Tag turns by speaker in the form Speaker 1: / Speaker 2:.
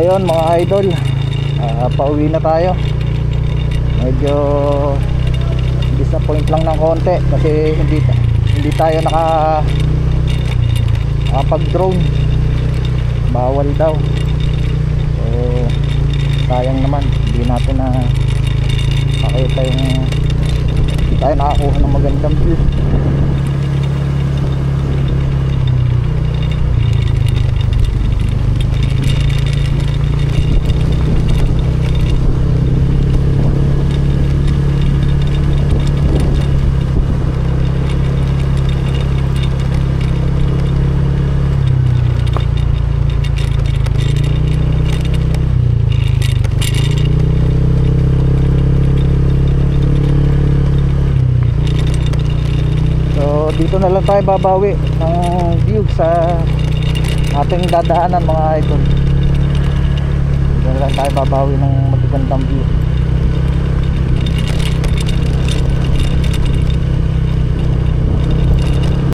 Speaker 1: ayun mga idol, pauwi na tayo. Medyo disappoint lang ng konti kasi hindi tayo nakapag drone, bawal daw. So sayang naman, hindi natin na pakita yung, hindi tayo nakakuha ng magandang view. Dito na lang tayo babawi ng view sa ating dadaanan mga idol. Dito na lang tayo babawi ng magagandang view.